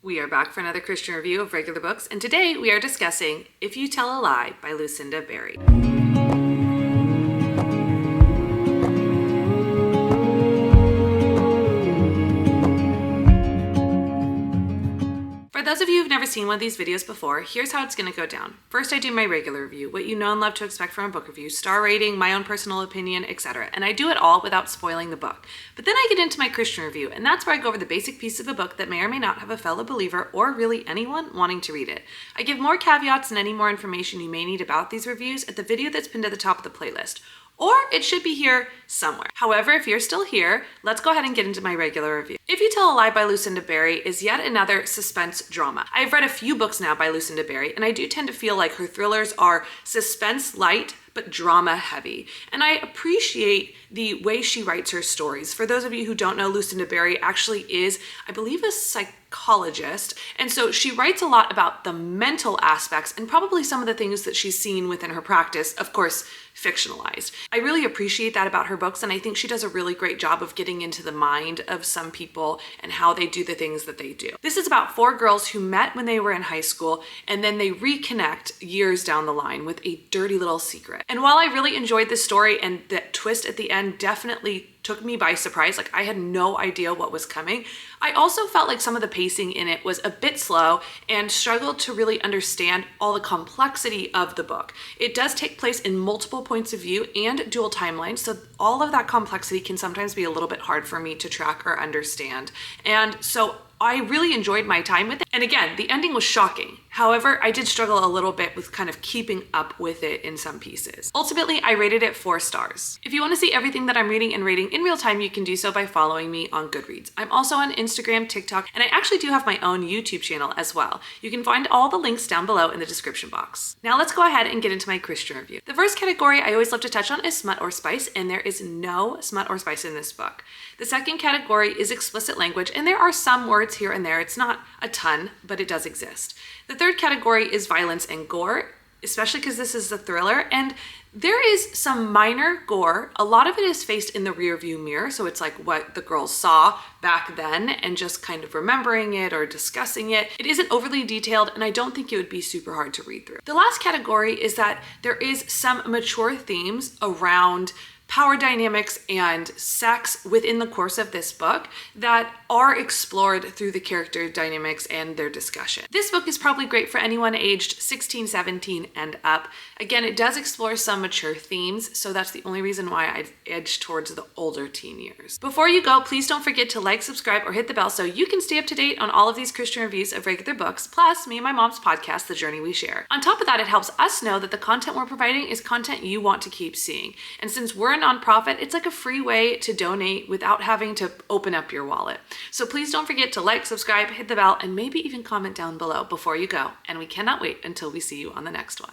We are back for another Christian review of regular books, and today we are discussing If You Tell a Lie by Lucinda Berry. For those of you who've never seen one of these videos before, here's how it's going to go down. First, I do my regular review, what you know and love to expect from a book review, star rating, my own personal opinion, etc. And I do it all without spoiling the book. But then I get into my Christian review, and that's where I go over the basic pieces of a book that may or may not have a fellow believer or really anyone wanting to read it. I give more caveats and any more information you may need about these reviews at the video that's pinned at the top of the playlist. Or it should be here somewhere. However, if you're still here, let's go ahead and get into my regular review. If You Tell a Lie by Lucinda Berry is yet another suspense drama. I've read a few books now by Lucinda Berry, and I do tend to feel like her thrillers are suspense light, but drama heavy. And I appreciate the way she writes her stories. For those of you who don't know, Lucinda Berry actually is, I believe, a psychologist. And so she writes a lot about the mental aspects and probably some of the things that she's seen within her practice, of course, fictionalized. I really appreciate that about her books, and I think she does a really great job of getting into the mind of some people and how they do the things that they do. This is about four girls who met when they were in high school, and then they reconnect years down the line with a dirty little secret. And while I really enjoyed this story, and the twist at the end definitely took me by surprise, like I had no idea what was coming, I also felt like some of the pacing in it was a bit slow and struggled to really understand all the complexity of the book. It does take place in multiple points of view and dual timelines, so all of that complexity can sometimes be a little bit hard for me to track or understand. And so I really enjoyed my time with it. And again, the ending was shocking. However, I did struggle a little bit with kind of keeping up with it in some pieces. Ultimately, I rated it 4 stars. If you want to see everything that I'm reading and rating in real time, you can do so by following me on Goodreads. I'm also on Instagram, TikTok, and I actually do have my own YouTube channel as well. You can find all the links down below in the description box. Now let's go ahead and get into my Christian review. The first category I always love to touch on is smut or spice, and there is no smut or spice in this book. The second category is explicit language, and there are some words here and there. It's not a ton, but it does exist. The third category is violence and gore, especially because this is a thriller, and there is some minor gore. A lot of it is faced in the rear view mirror, so it's like what the girls saw back then and just kind of remembering it or discussing it. It isn't overly detailed, and I don't think it would be super hard to read through. The last category is that there is some mature themes around power dynamics and sex within the course of this book that are explored through the character dynamics and their discussion. This book is probably great for anyone aged 16, 17 and up. Again, it does explore some mature themes, so that's the only reason why I've edged towards the older teen years. Before you go, please don't forget to like, subscribe, or hit the bell so you can stay up to date on all of these Christian reviews of regular books, plus me and my mom's podcast, The Journey We Share. On top of that, it helps us know that the content we're providing is content you want to keep seeing. And since we're a nonprofit, it's like a free way to donate without having to open up your wallet. So please don't forget to like, subscribe, hit the bell, and maybe even comment down below before you go. And we cannot wait until we see you on the next one.